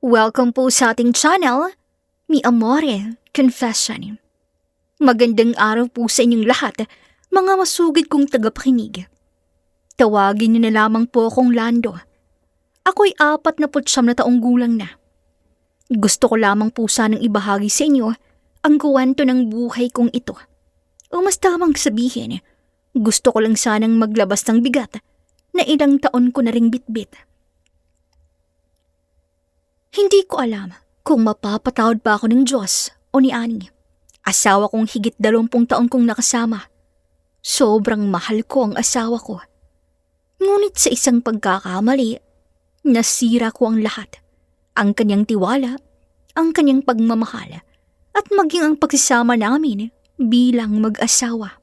Welcome po sa ating channel, Mi Amore Confession. Magandang araw po sa inyong lahat, mga masugid kong tagapakinig. Tawagin niyo na lamang po akong Lando. Ako'y 49 na taong gulang na. Gusto ko lamang po sanang ibahagi sa inyo ang kwento ng buhay kong ito. O mas tamang sabihin, gusto ko lang sanang maglabas ng bigat na ilang taon ko na ring bitbit. Hindi ko alam kung mapapatawad pa ako ng Diyos o ni Ani. Asawa kong higit 20 taon kong nakasama. Sobrang mahal ko ang asawa ko. Ngunit sa isang pagkakamali, nasira ko ang lahat. Ang kanyang tiwala, ang kanyang pagmamahal, at maging ang pagsasama namin bilang mag-asawa.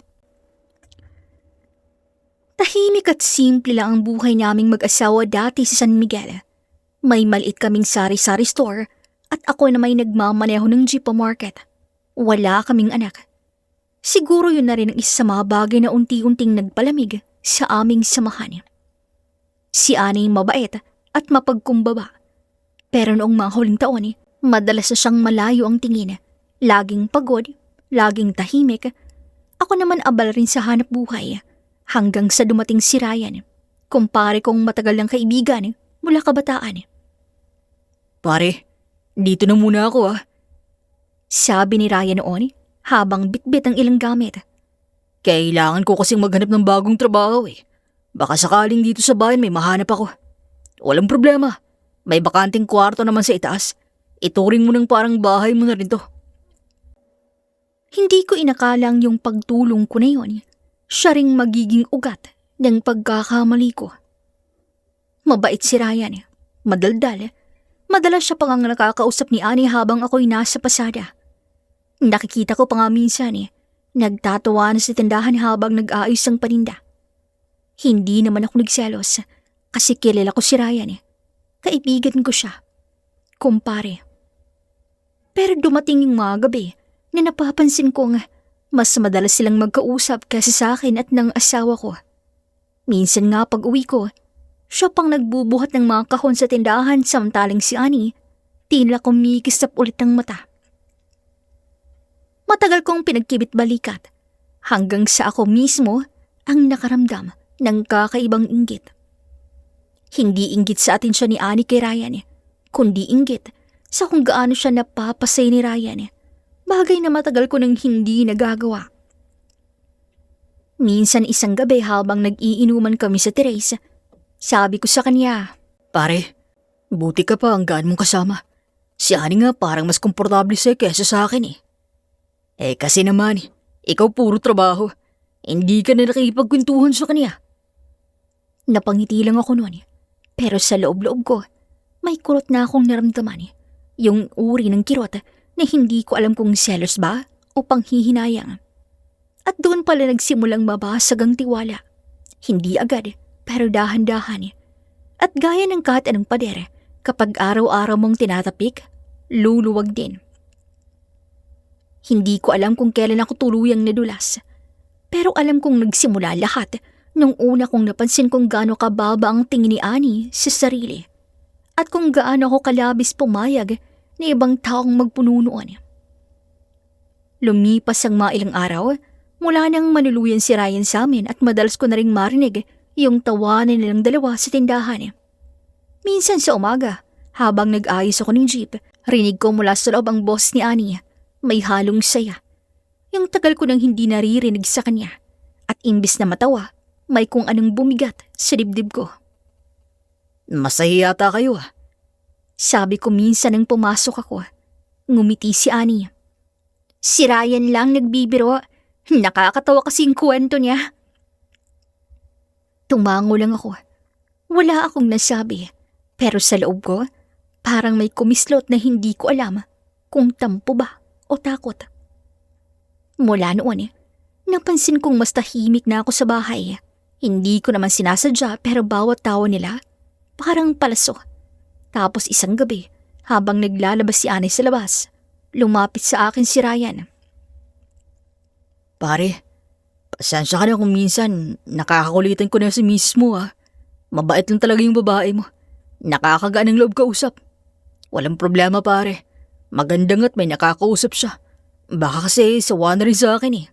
Tahimik at simple lang ang buhay naming mag-asawa dati sa San Miguel. May maliit kaming sari-sari store at ako na may nagmamaneho ng jeep market. Wala kaming anak. Siguro yun na rin ang isa sa mga bagay na unti-unting nagpalamig sa aming samahan. Si Ani mabait at mapagkumbaba. Pero noong mga huling taon, madalas na siyang malayo ang tingin. Laging pagod, laging tahimik. Ako naman abala rin sa hanap buhay hanggang sa dumating si Ryan. Kumpare kong matagal ng kaibigan mula kabataan. Pare, dito na muna ako Sabi ni Ryan noon habang bitbit ang ilang gamit. Kailangan ko kasing maghanap ng bagong trabaho Baka sakaling dito sa bayan may mahanap ako. Walang problema. May bakanting kwarto naman sa itaas. Ituring mo ng parang bahay mo na rin to. Hindi ko inakalang yung pagtulong ko na yun. Siya ring magiging ugat ng pagkakamali ko. Mabait si Ryan. Madaldal. Madalas siya pang ang nakakausap ni Ani habang ako'y nasa pasada. Nakikita ko pa nga minsan nagtatawa na sa tindahan habang nag-aayos ang paninda. Hindi naman ako nagselos kasi kilala ko si Ryan. Kaibigan ko siya. Kumpare. Pero dumating yung mga gabi na napapansin kong mas madalas silang magkausap kaysa sa akin at ng asawa ko. Minsan nga pag uwi ko, siya pang nagbubuhat ng mga kahon sa tindahan samantalang si Ani, tila kumikisap ulit ng mata. Matagal kong pinagkibit-balikat hanggang sa ako mismo ang nakaramdam ng kakaibang inggit. Hindi inggit sa atensyon ni Ani kay Ryan, kundi inggit sa kung gaano siya napapasay ni Ryan, bagay na matagal ko nang hindi nagagawa. Minsan isang gabi habang nag-iinuman kami sa terrace, sabi ko sa kanya, Pare, buti ka pa hanggaan mong kasama. Si Ani nga parang mas komportable sa'yo kesa sa akin kasi naman, ikaw puro trabaho. Hindi ka na nakikipagkwentuhan sa kanya. Napangiti lang ako noon, pero sa loob-loob ko, may kurot na akong naramdaman. Yung uri ng kirot na hindi ko alam kung selos ba o panghihinayang. At doon pala nagsimulang mabasag ang tiwala. Hindi agad, pero dahan-dahan. At gaya ng kahit anong pader, kapag araw-araw mong tinatapik, luluwag din. Hindi ko alam kung kailan ako tuluyang nadulas. Pero alam kong nagsimula lahat nung una kong napansin kung gaano kababa ang tingin ni Ani sa sarili. At kung gaano ako kalabis pumayag na ibang taong magpuno noon. Lumipas ang mga ilang araw, mula nang manuluyan si Ryan sa amin at madalas ko na ring marinig yung tawanan nilang dalawa sa tindahan. Minsan sa umaga, habang nag-ayos ako ng jeep, rinig ko mula sa loob ang boss ni Ani. May halong saya. Yung tagal ko nang hindi naririnig sa kanya. At imbis na matawa, may kung anong bumigat sa dibdib ko. Masaya yata kayo Sabi ko minsan nang pumasok ako. Ngumiti si Ani. Si Ryan lang nagbibiro. Nakakatawa kasi yung kwento niya. Tumango lang ako. Wala akong nasabi. Pero sa loob ko, parang may kumislot na hindi ko alam kung tampo ba o takot. Mula noon, napansin kong mas tahimik na ako sa bahay. Hindi ko naman sinasadya pero bawat tawa nila, parang palaso. Tapos isang gabi, habang naglalabas si Ani sa labas, lumapit sa akin si Ryan. Pare, pasensya ka na kung minsan nakakakulitan ko na si miss mo Mabait lang talaga yung babae mo. Nakakagaan ng loob kausap. Walang problema pare. Magandang at may nakakausap siya. Baka kasi sawa na rin sa akin eh.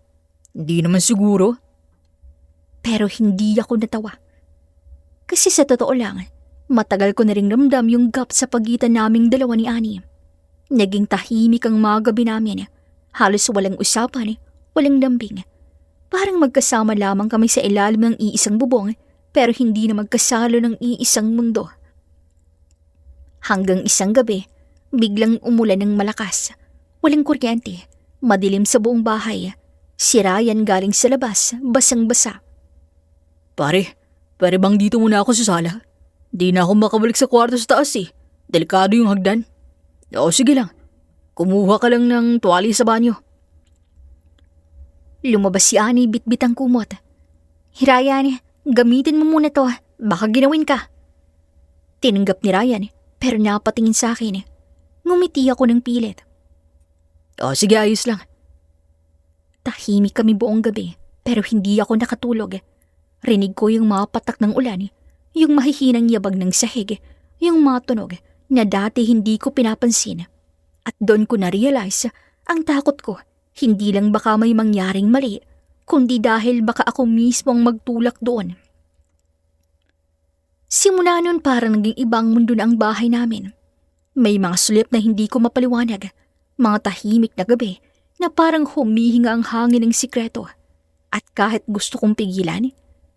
Hindi naman siguro. Pero hindi ako natawa. Kasi sa totoo lang, matagal ko na ring ramdam yung gap sa pagitan naming dalawa ni Ani. Naging tahimik ang mga gabi namin. Halos walang usapan, walang lambing. Parang magkasama lamang kami sa ilalim ng iisang bubong pero hindi na magkasalo ng iisang mundo. Hanggang isang gabi, biglang umulan ng malakas. Walang kuryente, madilim sa buong bahay. Si Ryan galing sa labas, basang-basa. Pare bang dito muna ako sa sala? Di na ako makabalik sa kwarto sa taas eh. Delikado yung hagdan. Oo, sige lang. Kumuha ka lang ng tuwali sa banyo. Lumabas si Ani bitbit ang kumot. Ryan, gamitin mo muna to, baka ginawin ka. Tinanggap ni Ryan pero napatingin sa akin. Ngumiti ako ng pilit. O sige, ayos lang. Tahimik kami buong gabi pero hindi ako nakatulog. Rinig ko yung mga patak ng ulan, yung mahihinang yabag ng sahig, yung mga tunog na dati hindi ko pinapansin. At doon ko na-realize ang takot ko, hindi lang baka may mangyaring mali, kundi dahil baka ako mismo ang magtulak doon. Simula nun parang naging ibang mundo na ang bahay namin. May mga sulip na hindi ko mapaliwanag, mga tahimik na gabi na parang humihinga ang hangin ng sikreto. At kahit gusto kong pigilan,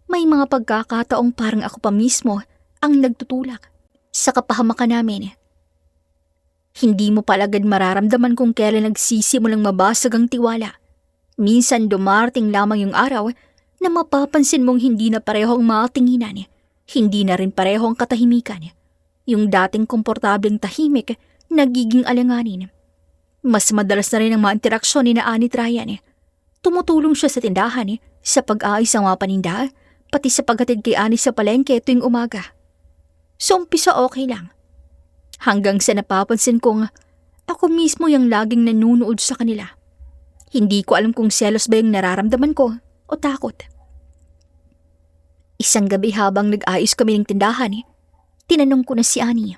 may mga pagkakataong parang ako pa mismo ang nagtutulak sa kapahamakan namin. Hindi mo palagad mararamdaman kung kailan nagsisimulang mabasag ang tiwala. Minsan dumarating lamang yung araw na mapapansin mong hindi na pareho ang mga tinginan. Hindi na rin pareho ang katahimikan. Yung dating komportableng tahimik, nagiging alanganin. Mas madalas na rin ang mga interaksyon ni na Ani at Ryan. Tumutulong siya sa tindahan, sa pag-aayos ng mga paninda, pati sa paghatid kay Ani sa palengke tuwing umaga. So umpisa okay lang. Hanggang sa napapansin kong ako mismo yung laging nanunood sa kanila. Hindi ko alam kung selos ba yung nararamdaman ko o takot. Isang gabi habang nag-ayos kami ng tindahan, tinanong ko na si Ani.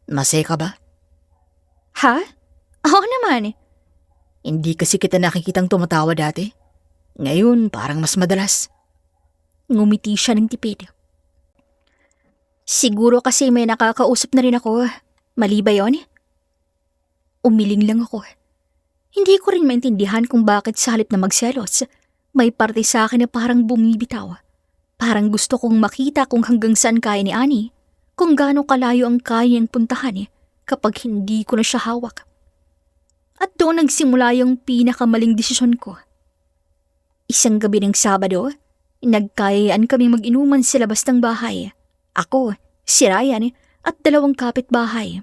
Masaya ka ba? Ha? Oo naman. Hindi kasi kita nakikitang tumatawa dati. Ngayon parang mas madalas. Ngumiti siya ng tipid. Siguro kasi may nakakausap na rin ako. Mali ba yun? Umiling lang ako. Hindi ko rin maintindihan kung bakit sa halip na magselos, may parte sa akin na parang bumibitaw. Parang gusto kong makita kung hanggang saan kaya ni Ani, kung gaano kalayo ang kaya niyang puntahan kapag hindi ko na siya hawak. At doon nagsimula yung pinakamaling desisyon ko. Isang gabi ng Sabado, nagkayayaan kami mag-inuman sa labas ng bahay. Ako, si Ryan at 2 kapitbahay.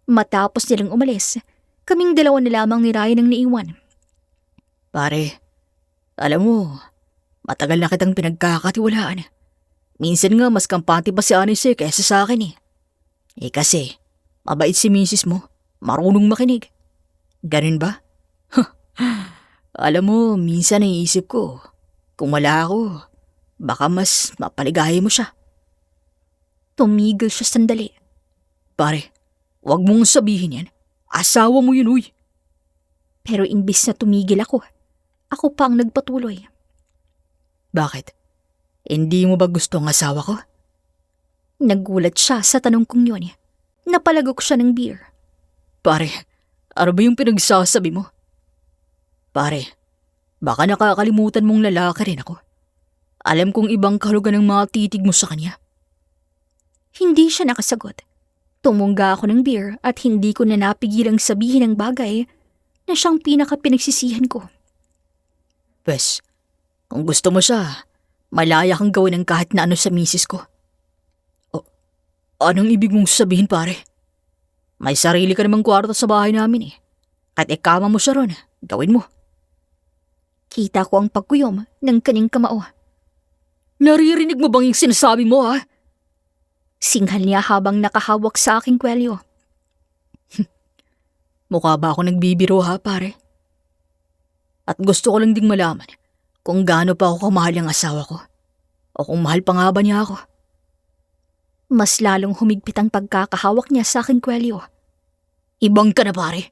Matapos nilang umalis, kaming 2 na lamang ni Ryan ang naiwan. Pare, alam mo, matagal na kitang pinagkakatiwalaan. Minsan nga mas kampante pa si Ani sa'yo kaysa sa akin eh. Eh kasi, mabait si misis mo, marunong makinig. Ganun ba? Alam mo, minsan naiisip ko, kung wala ako, baka mas mapaligaya mo siya. Tumigil siya sandali. Pare, wag mong sabihin yan. Asawa mo yun, uy. Pero imbis na tumigil ako pa ang nagpatuloy. Bakit? Hindi mo ba gusto ang asawa ko? Nagulat siya sa tanong kong yun. Napalagok siya ng beer. Pare, ano ba yung pinagsasabi mo? Pare, baka nakakalimutan mong lalaki rin ako. Alam kong ibang kahulugan ng mga titig mo sa kanya. Hindi siya nakasagot. Tumungga ako ng beer at hindi ko na napigilang sabihin ang bagay na siyang pinaka-pinagsisihan ko. Pwes, kung gusto mo siya, malaya kang gawin ng kahit na ano sa misis ko. O, anong ibig mong sabihin pare? May sarili ka namang kwarto sa bahay namin eh. Kahit ikama mo siya ron, gawin mo. Kita ko ang pagkuyom ng kanyang kamao. Naririnig mo bang yung sinasabi mo ha? Singhal niya habang nakahawak sa aking kwelyo. Mukha ba ako nagbibiro ha pare? At gusto ko lang ding malaman kung gaano pa ako kamahal ang asawa ko. O kung mahal pa nga ba niya ako. Mas lalong humigpit ang pagkakahawak niya sa aking kwelyo. Ibang ka na pare.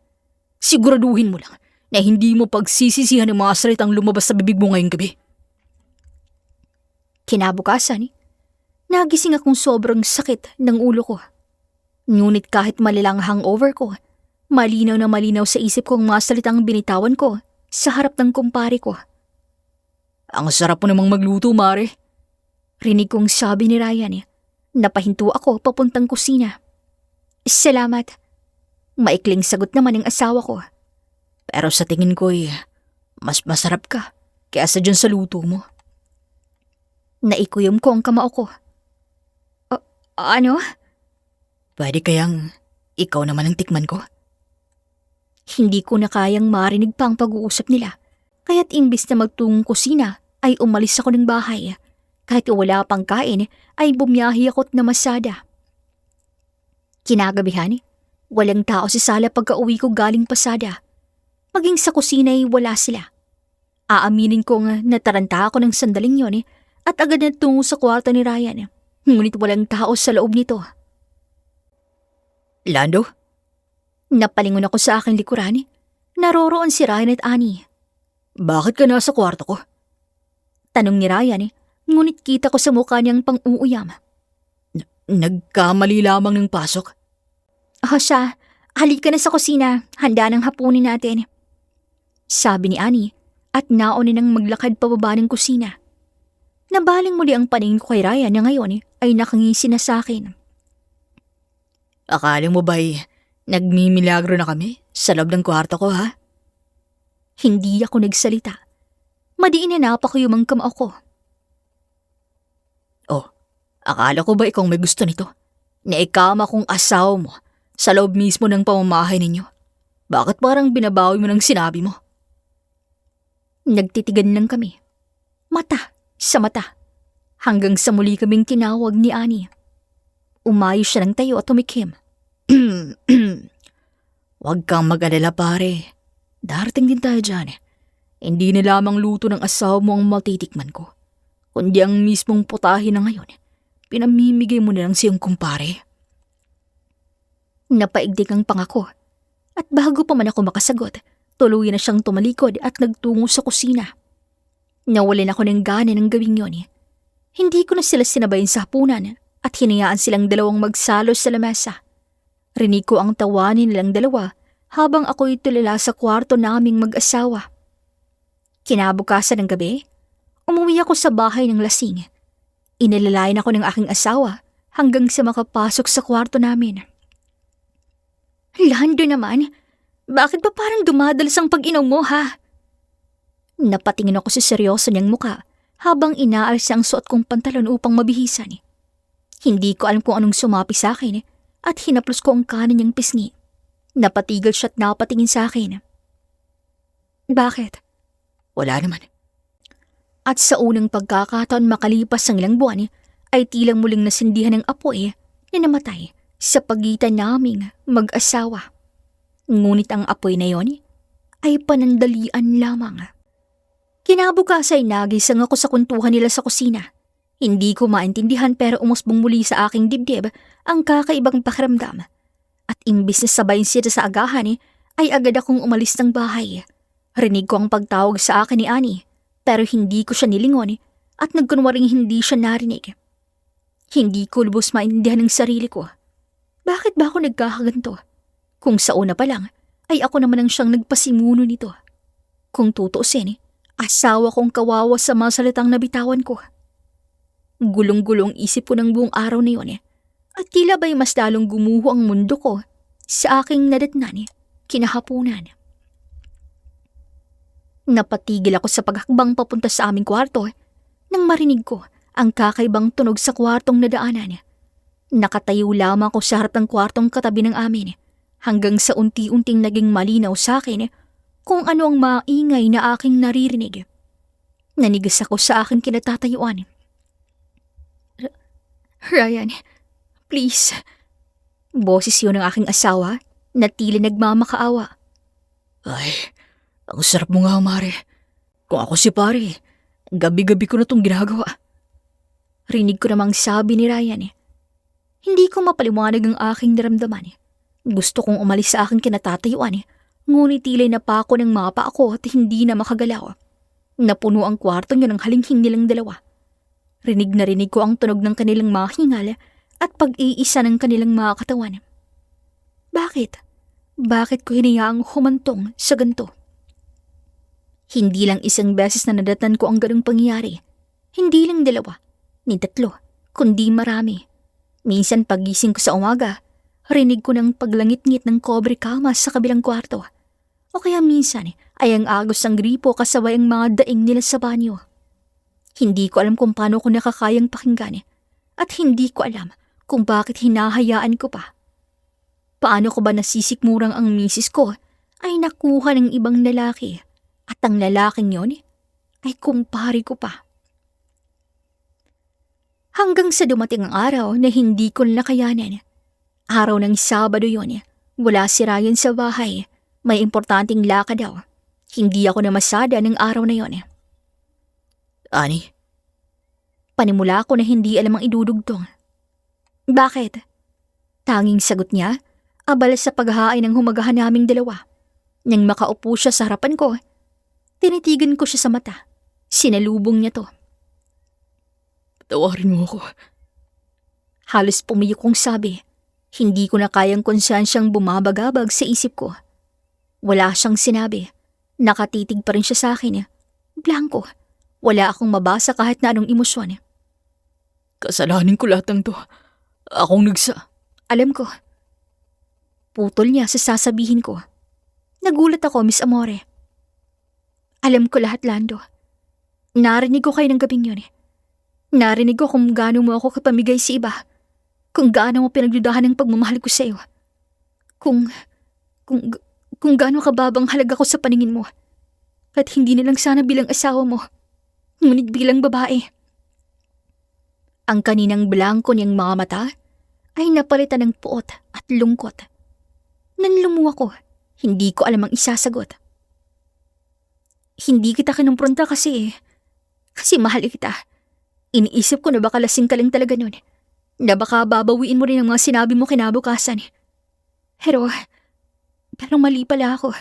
Siguraduhin mo lang na hindi mo pagsisisihan ng mga salitang lumabas sa bibig mo ngayong gabi. Kinabukasan, nagising akong sobrang sakit ng ulo ko. Ngunit kahit malalang hangover ko, malinaw na malinaw sa isip ko ang mga salitang binitawan ko sa harap ng kumpare ko. Ang sarap mo namang magluto, Mare. Rinig kong sabi ni Ryan. Napahinto ako papuntang kusina. Salamat. Maikling sagot naman ng asawa ko. Pero sa tingin ko mas masarap ka kaysa dyan sa luto mo. Naikuyom ko ang kamao ko. Ano? Pwede kayang ikaw naman ang tikman ko? Hindi ko na kayang marinig pa ang pag-uusap nila. Kaya't imbis na magtungong kusina ay umalis ako ng bahay. Kahit wala pang kain ay bumiyahe ako't namasada. Kinagabihan, walang tao sa sala pagka-uwi ko galing pasada. Maging sa kusina ay wala sila. Aaminin kong nataranta ako ng sandaling yon at agad na tungo sa kwarto ni Ryan. Ngunit walang tao sa loob nito. Lando? Napalingon ako sa aking likuran. Naroroon si Ryan at Annie. Bakit ka nasa kwarto ko? Tanong ni Ryan, ngunit kita ko sa mukha niyang pang-uuyam. Nagkamali lamang ng pasok. Siya, halika na sa kusina, handa ng hapunin natin. Sabi ni Annie at nauna nang maglakad pababa ng kusina. Nabaling muli ang paningin ko kay Ryan na ngayon ay nakangisi na sa akin. Akala mo ba'y nagmimilagro na kami sa loob ng kwarto ko, ha? Hindi ako nagsalita. Madiin na napakuyom ang kamao ko. Akala ko ba ikaw may gusto nito? Na ikama kong asawa mo sa loob mismo ng pamamahay ninyo? Bakit parang binabawi mo ng sinabi mo? Nagtitigan lang kami. Mata sa mata. Hanggang sa muli kaming tinawag ni Annie. Umayos siya ng tayo at tumikim. Huwag kang mag-alala pare. Darating din tayo dyan. Hindi na lamang luto ng asawa mo ang matitikman ko, kundi ang mismong putahe na ngayon. Pinamimigay mo na lang siyang kumpare. Napaigdig ang pangako. At bago pa man ako makasagot, tuloy na siyang tumalikod at nagtungo sa kusina. Nawalan ako ng gana ng gawing yon. Hindi ko na sila sinabayin sa hapunan at hinayaan silang dalawang magsalos sa lamesa. Rinig ko ang tawanin nilang dalawa habang ako'y tulala sa kwarto naming mag-asawa. Kinabukasan ng gabi, umuwi ako sa bahay ng lasing. Inalalayan ako ng aking asawa hanggang sa makapasok sa kwarto namin. Lando naman, bakit ba parang dumadalas ang pag-inom mo, ha? Napatingin ako sa seryoso niyang muka habang inaalis ang suot kong pantalon upang mabihisan. Hindi ko alam kung anong sumapi sa akin at hinaplos ko ang kanan niyang pisngi. Napatigil siya at napatingin sa akin. Bakit? Wala naman. At sa unang pagkakataon makalipas ng ilang buwan ay tilang muling nasindihan ng apoy na namatay sa pagitan naming mag-asawa. Ngunit ang apoy na yon ay panandalian lamang. Kinabukasan ay nagising ako sa kwentuhan nila sa kusina. Hindi ko maintindihan pero umusbong muli sa aking dibdib ang kakaibang pakiramdam. At imbis na sabayin sila sa agahan ay agad akong umalis ng bahay. Rinig ko ang pagtawag sa akin ni Annie pero hindi ko siya nilingon at nagkunwaring hindi siya narinig. Hindi ko lubos maintindihan ng sarili ko. Bakit ba ako nagkakaganto? Kung sa una pa lang ay ako naman ang siyang nagpasimuno nito. Kung tutuusin, asawa kong kawawa sa mga salitang nabitawan ko. Gulong-gulong isip ko ng buong araw na yun at tila ba'y mas lalong gumuho ang mundo ko sa aking nadatnan kinahapunan. Napatigil ako sa paghakbang papunta sa aming kwarto nang marinig ko ang kakaibang tunog sa kwartong nadaanan. Nakatayo lamang ako sa harap ng kwartong katabi ng amin hanggang sa unti-unting naging malinaw sa akin kung ano ang maingay na aking naririnig. Nanigas ako sa aking kinatatayuan. Ryan, please. Boses yun ng aking asawa na tila nagmamakaawa. Ay, ang sarap mo nga, Mare. Kung ako si pare, gabi-gabi ko na itong ginagawa. Rinig ko namang sabi ni Ryan. Hindi ko mapaliwanag ang aking naramdaman. Gusto kong umalis sa aking kinatatayuan, ngunit tila'y napako ng mapa ako at hindi na makagalaw. Napuno ang kwarto niyo ng halinghing nilang dalawa. Rinig na rinig ko ang tunog ng kanilang mga hingal at pag-iisa ng kanilang mga katawan. Bakit? Bakit ko hinayaang humantong sa ganito? Hindi lang isang beses na nadatan ko ang ganung pangyayari. Hindi lang 2, ni 3, kundi marami. Minsan pagising ko sa umaga, rinig ko ng paglangit-ngit ng kobre kama sa kabilang kwarto. O kaya minsan ay ang agos ng gripo kasabay ang mga daing nila sa banyo. Hindi ko alam kung paano ko nakakayang pakinggan at hindi ko alam kung bakit hinahayaan ko pa. Paano ko ba nasisikmurang ang misis ko ay nakuha ng ibang lalaki at ang lalaking yon ay kumpare ko pa. Hanggang sa dumating ang araw na hindi ko nakayanan. Araw ng Sabado yon, wala si Ryan sa bahay. May importanteng lakad daw. Hindi ako namasada ng araw na yon. Ani? Panimula ko na hindi alam ang idudugtong. Bakit? Tanging sagot niya, abala sa paghahain ng humagahan naming 2. Nang makaupo siya sa harapan ko, tinitigan ko siya sa mata. Sinalubong niya to. Patawarin mo ako. Halos pumiyok kong sabi. Hindi ko na kayang konsyansyang bumabagabag sa isip ko. Wala siyang sinabi. Nakatitig pa rin siya sa akin. Blanko. Wala akong mabasa kahit na anong emosyon. Kasalanin ko lahat ng to. Akong Alam ko. Putol niya sa sasabihin ko. Nagulat ako, Miss Amore. Alam ko lahat, Lando. Narinig ko kayo ng gabing yun. Narinig ko kung gaano mo ako kapamigay sa iba. Kung gaano mo pinagdudahan ng pagmamahal ko sa iyo. Kung gaano kababang halaga ko sa paningin mo. At hindi na lang sana bilang asawa mo. Ngunit bilang babae. Ang kaninang blanko niyang mga mata ay napalitan ng puot at lungkot. Nanlumuha ko, hindi ko alam ang isasagot. Hindi kita kinumpronta kasi mahal kita. Iniisip ko na baka lasing ka lang talaga nun. Na baka babawiin mo rin ang mga sinabi mo kinabukasan. Pero mali pala ako.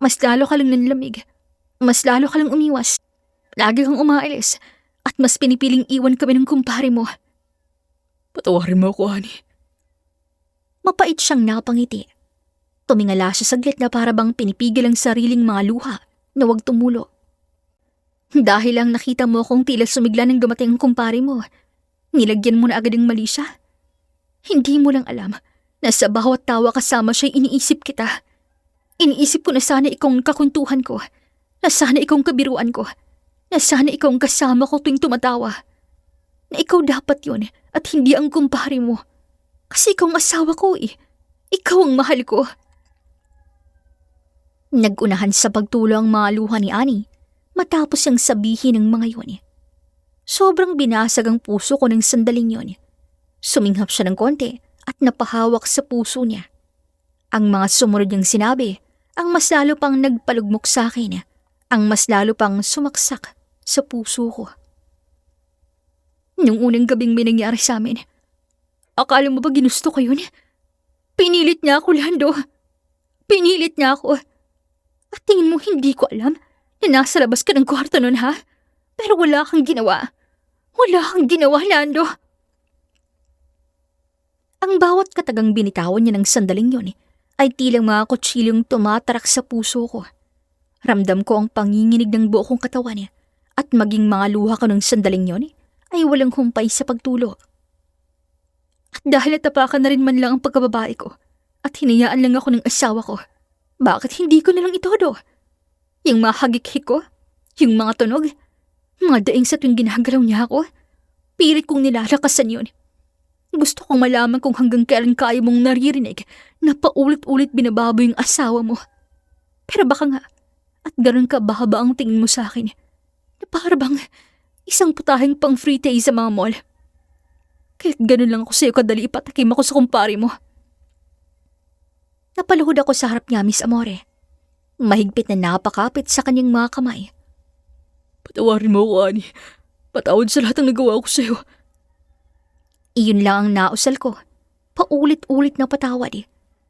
Mas lalo ka lang nanlamig. Mas lalo ka lang umiwas. Lagi kang umaalis. At mas pinipiling iwan kami ng kumpare mo. Patawarin mo ako, Ani. Mapait siyang napangiti. Tumingala siya saglit na para bang pinipigil ang sariling mga luha na huwag tumulo. Dahil lang nakita mo akong tila sumigla nang dumating ang kumpare mo, nilagyan mo na agad ang mali siya. Hindi mo lang alam na sa bawat tawa kasama siya'y iniisip kita. Iniisip ko na sana ikaw ang kakuntuhan ko, na sana ikaw ang kabiruan ko, na sana ikaw ang kasama ko tuwing tumatawa. Na ikaw dapat yun at hindi ang kumpare mo. Kasi ikaw ang asawa ko eh. Ikaw ang mahal ko. Nagunahan sa pagtulo ang mga luha ni Ani matapos siyang sabihin ng mga yun. Sobrang binasag ang puso ko ng sandaling yun. Suminghap siya ng konti at napahawak sa puso niya. Ang mga sumunod niyang sinabi ang mas lalo pang nagpalugmok sa akin, ang mas lalo pang sumaksak sa puso ko. Nung unang gabing may nangyari sa amin, akala mo ba ginusto ko yun? Pinilit niya ako, Lando. Pinilit niya ako. At tingin mo hindi ko alam na nasa labas ka ng kwarto nun, ha? Pero wala kang ginawa. Wala kang ginawa, Lando. Ang bawat katagang binitawan niya ng sandaling yun ay tilang mga kutsilyong tumatarak sa puso ko. Ramdam ko ang panginginig ng buo kong katawan niya at maging mga luha ko ng sandaling yun ay walang humpay sa pagtulo. At dahil natapakan na rin man lang ang pagkababae ko at hinayaan lang ako ng asawa ko, bakit hindi ko nalang itodo? Yung mga hagik-hik ko, yung mga tunog, mga daing sa tuwing ginagalaw niya ako, pilit kong nilalakasan yun. Gusto kong malaman kung hanggang kailan kaya mong naririnig na paulit-ulit binababo yung asawa mo. Pero baka nga, at ganun ka bahaba ang tingin mo sa akin, na para bang isang putaheng pang free tay sa mga mall. Kahit ganun lang ako sa'yo kadali ipatakim ako sa kumpare mo. Napaluhod ako sa harap niya, Miss Amore. Mahigpit na napakapit sa kanyang mga kamay. Patawarin mo ako, Ani. Patawad sa lahat ng nagawa ko sa'yo. Iyon lang ang nausal ko. Paulit-ulit na patawad.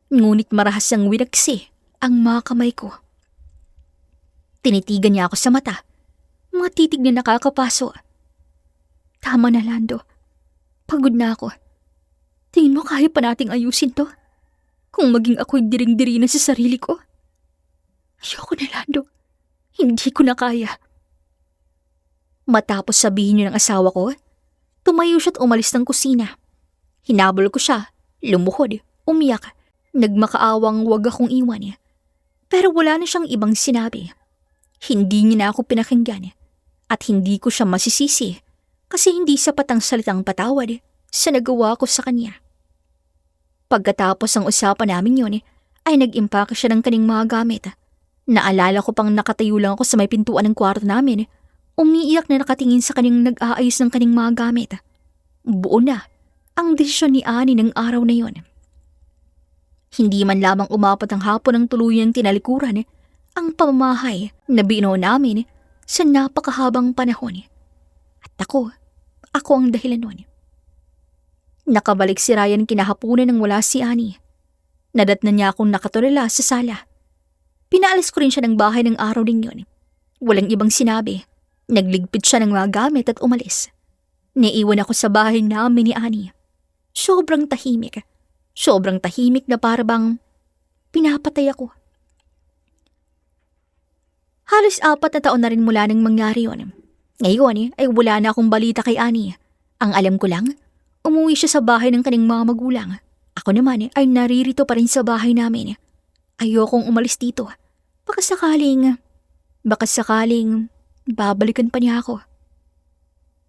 Ngunit marahas ang winagsi ang mga kamay ko. Tinitigan niya ako sa mata. Mga titig na nakakapaso. Tama na, Lando. Pagod na ako. Tingin mo kaya pa nating ayusin to? Kung maging ako'y diring-diri na sa sarili ko? Ayoko na, Lando. Hindi ko na kaya. Matapos sabihin niyo ng asawa ko, tumayo siya at umalis ng kusina. Hinabol ko siya, lumuhod, umiyak, nagmakaawang wag akong iwan. Pero wala na siyang ibang sinabi. Hindi niya na ako pinakinggan at hindi ko siya masisisi kasi hindi sapat ang salitang patawad sa nagawa ko sa kanya. Pagkatapos ang usapan namin yun, ay nag-impake siya ng kaning mga gamit. Naalala ko pang nakatayo lang ako sa may pintuan ng kwarto namin. Umiiyak na nakatingin sa kaning nag-aayos ng kaning mga gamit. Buo na ang desisyon ni Annie ng araw na yon. Hindi man lamang umabot ang hapon ng tuluyang tinalikuran ang pamamahay na binuo namin sa napakahabang panahon. At ako ang dahilan nun. Nakabalik si Ryan kinahaponan nang wala si Annie. Nadatnan niya akong nakatulala sa sala. Pinaalis ko rin siya ng bahay ng araw din yun. Walang ibang sinabi. Nagligpit siya ng mga gamit at umalis. Naiwan ako sa bahay namin ni Annie. Sobrang tahimik. Sobrang tahimik na parabang pinapatay ako. Halos 4 na taon na rin mula nang mangyari yun. Ngayon ay wala na akong balita kay Annie. Ang alam ko lang, umuwi siya sa bahay ng kaning mga magulang. Ako naman ay naririto pa rin sa bahay namin. Ayokong umalis dito. Baka sakaling babalikan pa niya ako.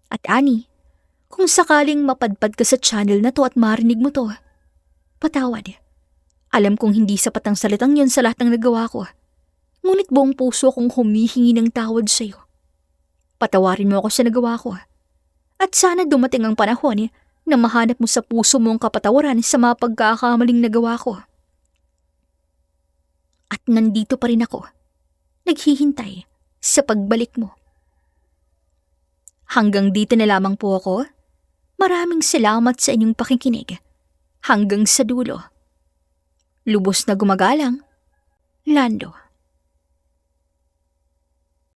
At Annie, kung sakaling mapadpad ka sa channel na to at marinig mo to, patawad. Alam kong hindi sapat ang salitang yun sa lahat ng nagawa ko. Ngunit buong puso akong humihingi ng tawad sa'yo. Patawarin mo ako sa nagawa ko. At sana dumating ang panahon na mahanap mo sa puso mo ang kapatawaran sa mga pagkakamaling nagawa ko. At nandito pa rin ako, naghihintay sa pagbalik mo. Hanggang dito na lamang po ako. Maraming salamat sa inyong pakikinig. Hanggang sa dulo. Lubos na gumagalang, Lando.